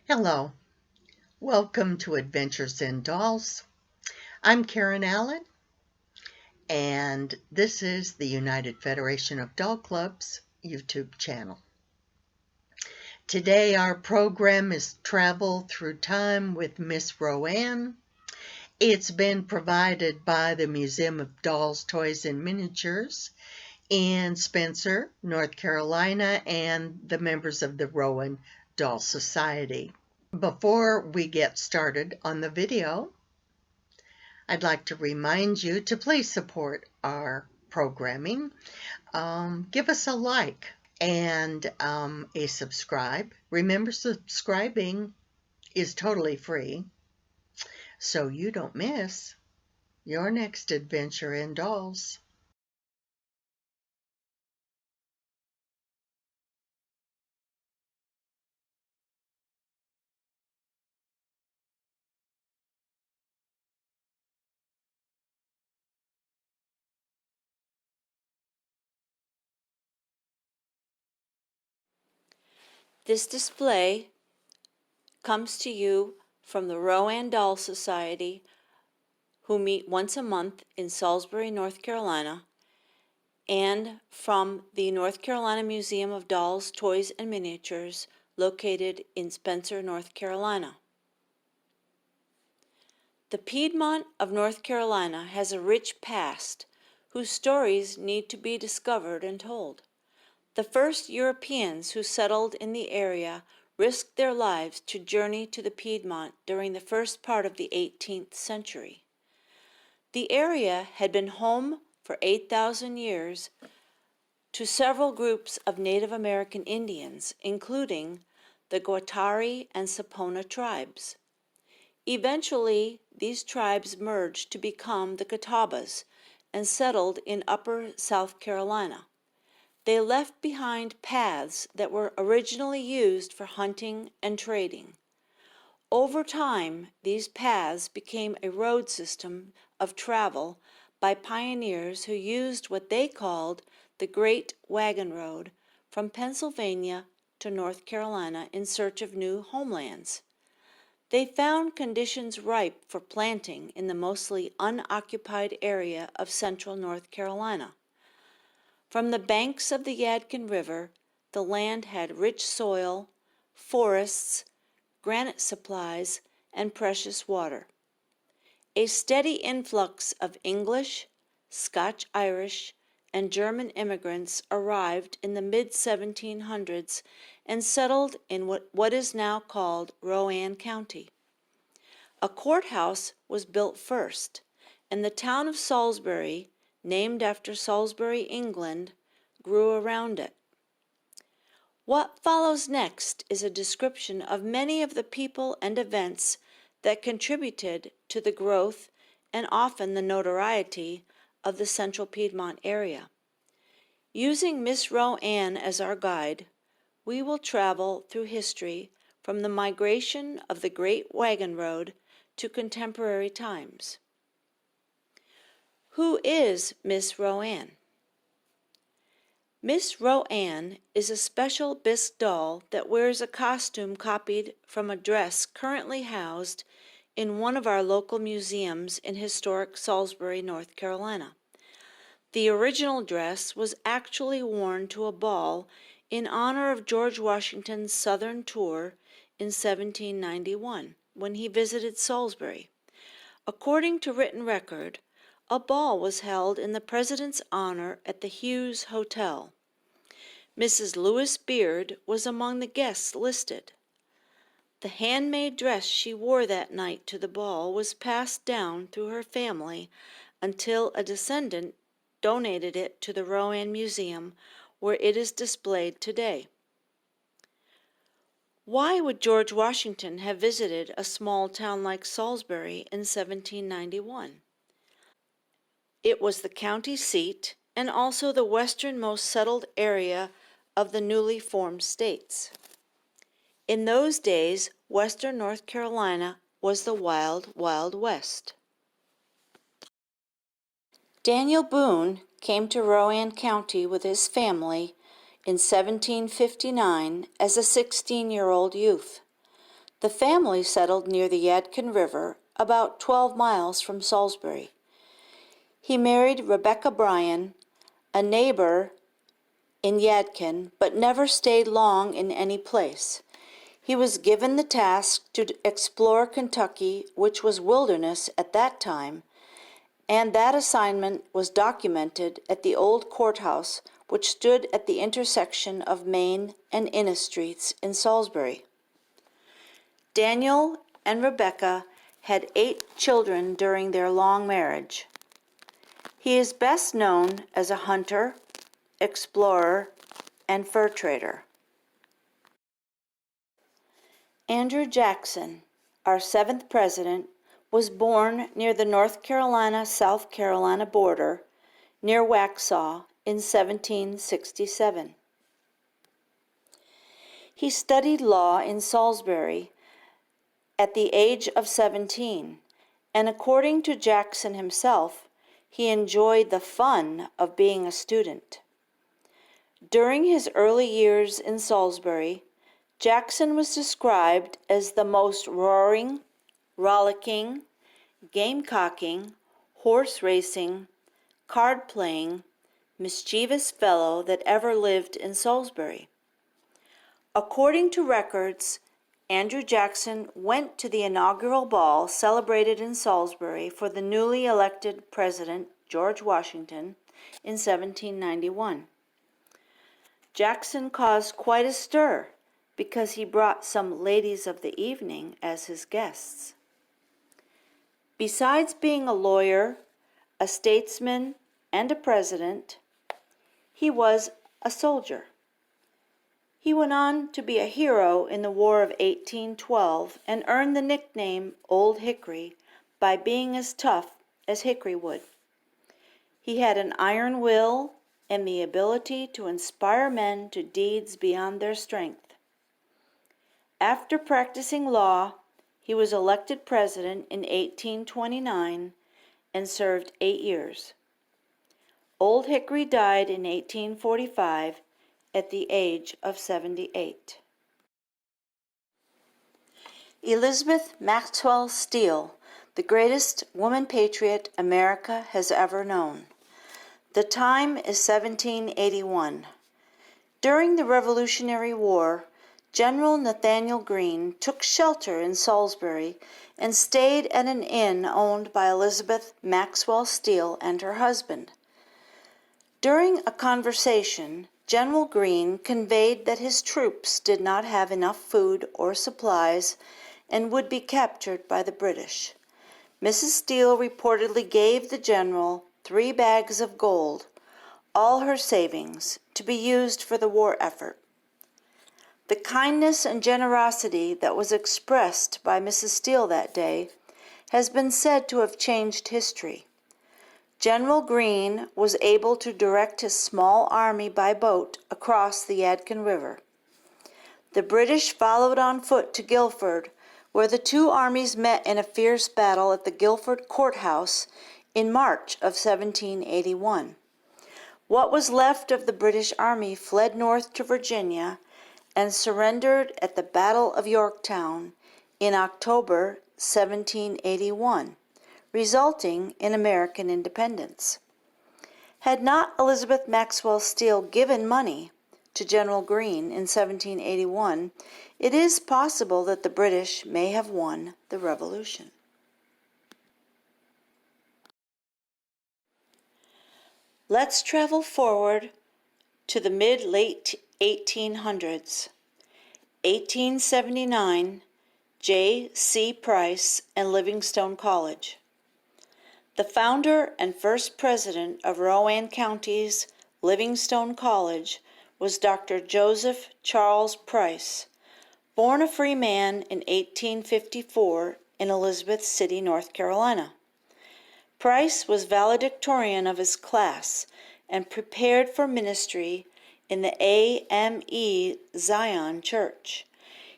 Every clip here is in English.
Hello, welcome to Adventures in Dolls. I'm Karen Allen, and this is the United Federation of Doll Clubs YouTube channel. Today our program is Travel Through Time with Miss Rowan. It's been provided by the Museum of Dolls, Toys, and Miniatures in Spencer, North Carolina, and the members of the Rowan Doll Society. Before we get started on the video, I'd like to remind you to please support our programming. Give us a like and a subscribe. Remember, subscribing is totally free, so you don't miss your next adventure in dolls. This display comes to you from the Rowan Doll Society, who meet once a month in Salisbury, North Carolina, and from the North Carolina Museum of Dolls, Toys, and Miniatures, located in Spencer, North Carolina. The Piedmont of North Carolina has a rich past, whose stories need to be discovered and told. The first Europeans who settled in the area risked their lives to journey to the Piedmont during the first part of the 18th century. The area had been home for 8,000 years to several groups of Native American Indians, including the Guattari and Sapona tribes. Eventually, these tribes merged to become the Catawbas and settled in Upper South Carolina. They left behind paths that were originally used for hunting and trading. Over time, these paths became a road system of travel by pioneers who used what they called the Great Wagon Road from Pennsylvania to North Carolina in search of new homelands. They found conditions ripe for planting in the mostly unoccupied area of central North Carolina. From the banks of the Yadkin River, the land had rich soil, forests, granite supplies, and precious water. A steady influx of English, Scotch-Irish, and German immigrants arrived in the mid-1700s and settled in what is now called Rowan County. A courthouse was built first, and the town of Salisbury, named after Salisbury, England, grew around it. What follows next is a description of many of the people and events that contributed to the growth and often the notoriety of the central Piedmont area. Using Miss Rowan as our guide, we will travel through history from the migration of the Great Wagon Road to contemporary times. Who is Miss Rowan? Miss Rowan is a special bisque doll that wears a costume copied from a dress currently housed in one of our local museums in historic Salisbury, North Carolina. The original dress was actually worn to a ball in honor of George Washington's Southern tour in 1791, when he visited Salisbury. According to written record, a ball was held in the President's honor at the Hughes Hotel. Mrs. Lewis Beard was among the guests listed. The handmade dress she wore that night to the ball was passed down through her family until a descendant donated it to the Rowan Museum, where it is displayed today. Why would George Washington have visited a small town like Salisbury in 1791? It was the county seat and also the westernmost settled area of the newly formed states. In those days, western North Carolina was the wild, wild west. Daniel Boone came to Rowan County with his family in 1759 as a 16-year-old youth. The family settled near the Yadkin River, about 12 miles from Salisbury. He married Rebecca Bryan, a neighbor in Yadkin, but never stayed long in any place. He was given the task to explore Kentucky, which was wilderness at that time, and that assignment was documented at the old courthouse, which stood at the intersection of Main and Innis Streets in Salisbury. Daniel and Rebecca had 8 children during their long marriage. He is best known as a hunter, explorer, and fur trader. Andrew Jackson, our 7th president, was born near the North Carolina-South Carolina border, near Waxhaw, in 1767. He studied law in Salisbury at the age of 17, and according to Jackson himself, he enjoyed the fun of being a student. During his early years in Salisbury, Jackson was described as the most roaring, rollicking, gamecocking, horse racing, card playing, mischievous fellow that ever lived in Salisbury. According to records, Andrew Jackson went to the inaugural ball celebrated in Salisbury for the newly elected President George Washington in 1791. Jackson caused quite a stir because he brought some ladies of the evening as his guests. Besides being a lawyer, a statesman, and a president, he was a soldier. He went on to be a hero in the War of 1812 and earned the nickname Old Hickory by being as tough as hickory wood. He had an iron will and the ability to inspire men to deeds beyond their strength. After practicing law, he was elected president in 1829 and served 8 years. Old Hickory died in 1845 at the age of 78. Elizabeth Maxwell Steele, the greatest woman patriot America has ever known. The time is 1781. During the Revolutionary War, General Nathanael Greene took shelter in Salisbury and stayed at an inn owned by Elizabeth Maxwell Steele and her husband. During a conversation, General Greene conveyed that his troops did not have enough food or supplies and would be captured by the British. Mrs. Steele reportedly gave the general 3 bags of gold, all her savings, to be used for the war effort. The kindness and generosity that was expressed by Mrs. Steele that day has been said to have changed history. General Greene was able to direct his small army by boat across the Yadkin River. The British followed on foot to Guilford, where the 2 armies met in a fierce battle at the Guilford Courthouse in March of 1781. What was left of the British army fled north to Virginia and surrendered at the Battle of Yorktown in October 1781, resulting in American independence. Had not Elizabeth Maxwell Steele given money to General Greene in 1781, it is possible that the British may have won the Revolution. Let's travel forward to the mid-late 1800s. 1879, J.C. Price and Livingstone College. The founder and first president of Rowan County's Livingstone College was Dr. Joseph Charles Price, born a free man in 1854 in Elizabeth City, North Carolina. Price was valedictorian of his class and prepared for ministry in the AME Zion Church.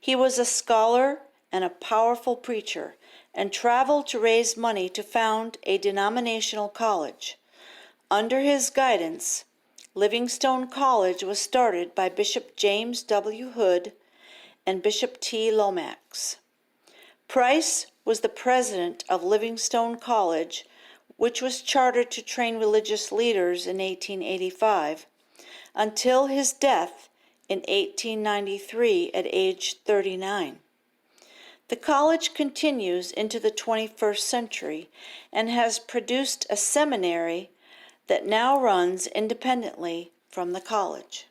He was a scholar and a powerful preacher and traveled to raise money to found a denominational college. Under his guidance, Livingstone College was started by Bishop James W. Hood and Bishop T. Lomax. Price was the president of Livingstone College, which was chartered to train religious leaders in 1885, until his death in 1893 at age 39. The college continues into the 21st century and has produced a seminary that now runs independently from the college.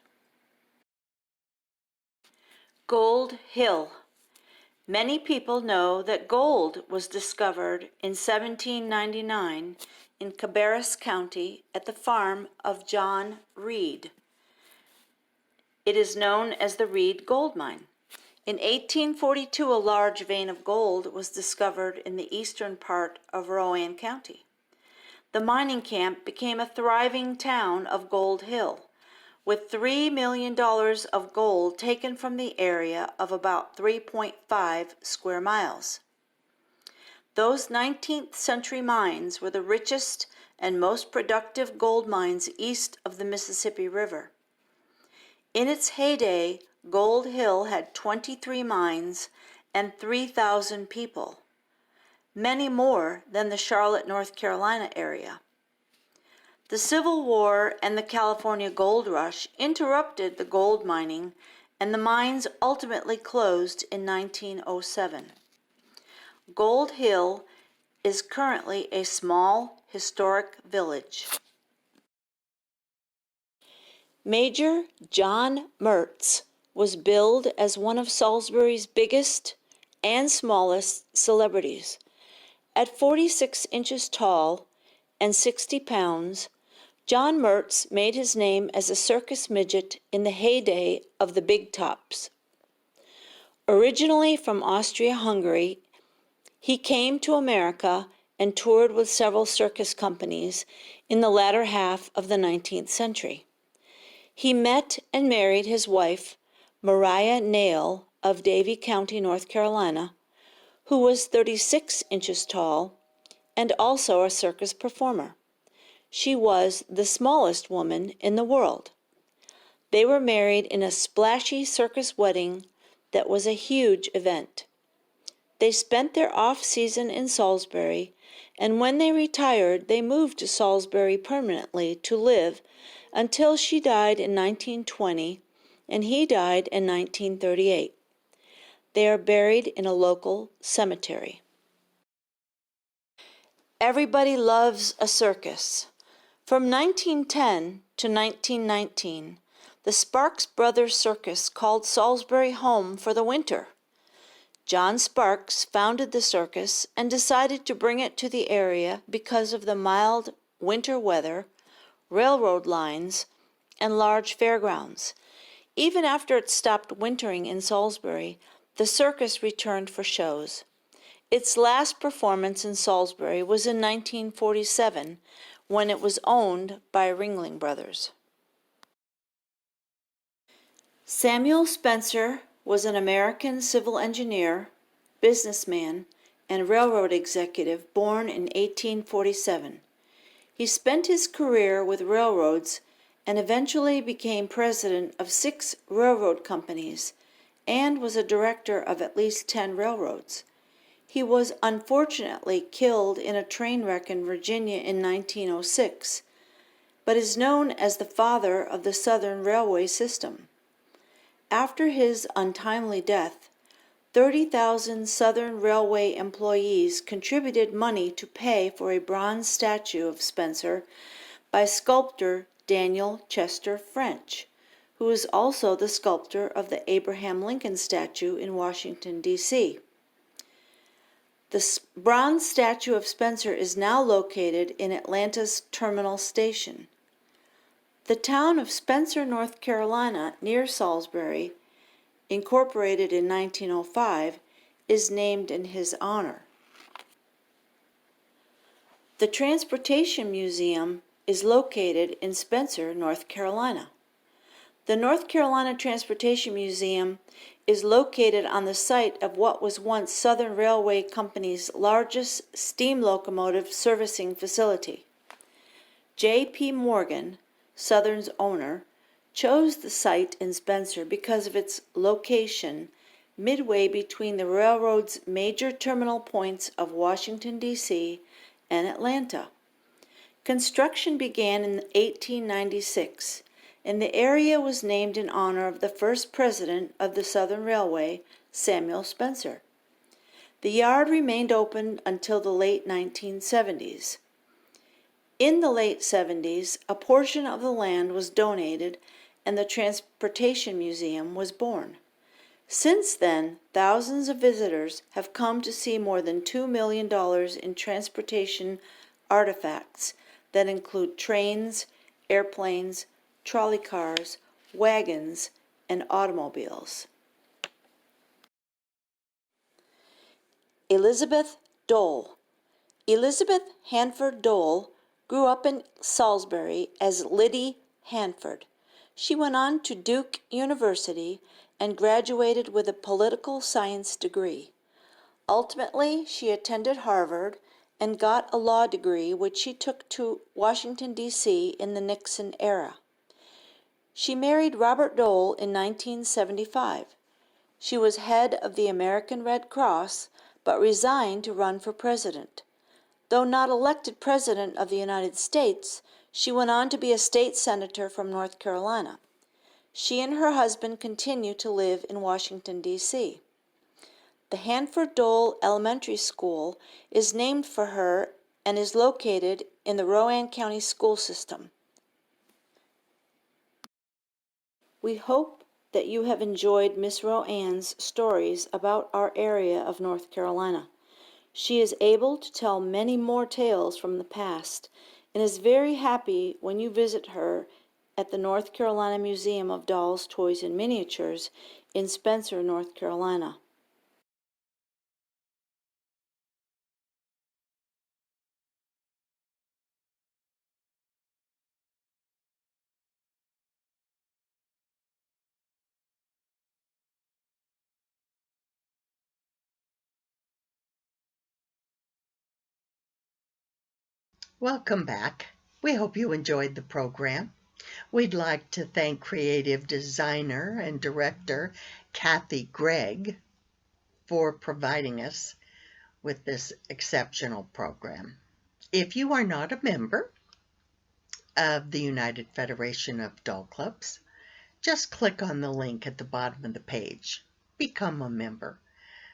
Gold Hill. Many people know that gold was discovered in 1799 in Cabarrus County at the farm of John Reed. It is known as the Reed Gold Mine. In 1842, a large vein of gold was discovered in the eastern part of Rowan County. The mining camp became a thriving town of Gold Hill, with $3 million of gold taken from the area of about 3.5 square miles. Those 19th century mines were the richest and most productive gold mines east of the Mississippi River. In its heyday, Gold Hill had 23 mines and 3,000 people, many more than the Charlotte, North Carolina area. The Civil War and the California Gold Rush interrupted the gold mining, and the mines ultimately closed in 1907. Gold Hill is currently a small, historic village. Major John Mertz was billed as one of Salisbury's biggest and smallest celebrities. At 46 inches tall and 60 pounds, John Mertz made his name as a circus midget in the heyday of the big tops. Originally from Austria-Hungary, he came to America and toured with several circus companies in the latter half of the 19th century. He met and married his wife, Maria Nail of Davie County, North Carolina, who was 36 inches tall and also a circus performer. She was the smallest woman in the world. They were married in a splashy circus wedding that was a huge event. They spent their off-season in Salisbury, and when they retired, they moved to Salisbury permanently to live until she died in 1920 and he died in 1938. They are buried in a local cemetery. Everybody loves a circus. From 1910 to 1919, the Sparks Brothers Circus called Salisbury home for the winter. John Sparks founded the circus and decided to bring it to the area because of the mild winter weather, railroad lines, and large fairgrounds. Even after it stopped wintering in Salisbury, the circus returned for shows. Its last performance in Salisbury was in 1947, when it was owned by Ringling Brothers. Samuel Spencer was an American civil engineer, businessman, and railroad executive born in 1847. He spent his career with railroads and eventually became president of 6 railroad companies and was a director of at least 10 railroads. He was unfortunately killed in a train wreck in Virginia in 1906, but is known as the father of the Southern Railway system. After his untimely death, 30,000 Southern Railway employees contributed money to pay for a bronze statue of Spencer by sculptor Daniel Chester French, who is also the sculptor of the Abraham Lincoln statue in Washington, D.C. The bronze statue of Spencer is now located in Atlanta's Terminal Station. The town of Spencer, North Carolina, near Salisbury, incorporated in 1905, is named in his honor. The Transportation Museum is located in Spencer, North Carolina. The North Carolina Transportation Museum is located on the site of what was once Southern Railway Company's largest steam locomotive servicing facility. J.P. Morgan, Southern's owner, chose the site in Spencer because of its location midway between the railroad's major terminal points of Washington, D.C. and Atlanta. Construction began in 1896, and the area was named in honor of the first president of the Southern Railway, Samuel Spencer. The yard remained open until the late 1970s. In the late 70s, a portion of the land was donated and the Transportation Museum was born. Since then, thousands of visitors have come to see more than $2 million in transportation artifacts that include trains, airplanes, trolley cars, wagons, and automobiles. Elizabeth Dole. Elizabeth Hanford Dole grew up in Salisbury as Liddy Hanford. She went on to Duke University and graduated with a political science degree. Ultimately, she attended Harvard and got a law degree, which she took to Washington, D.C. in the Nixon era. She married Robert Dole in 1975. She was head of the American Red Cross, but resigned to run for president. Though not elected President of the United States, she went on to be a state senator from North Carolina. She and her husband continue to live in Washington, D.C. The Hanford Dole Elementary School is named for her and is located in the Rowan County School System. We hope that you have enjoyed Miss Rowan's stories about our area of North Carolina. She is able to tell many more tales from the past and is very happy when you visit her at the North Carolina Museum of Dolls, Toys, and Miniatures in Spencer, North Carolina. Welcome back. We hope you enjoyed the program. We'd like to thank creative designer and director Kathy Gregg for providing us with this exceptional program. If you are not a member of the United Federation of Doll Clubs, just click on the link at the bottom of the page. Become a member.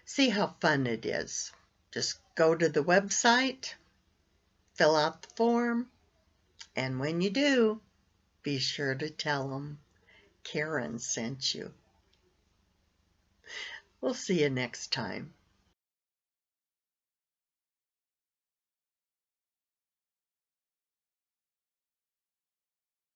See how fun it is. Just go to the website, fill out the form, and when you do, be sure to tell them Karen sent you. We'll see you next time.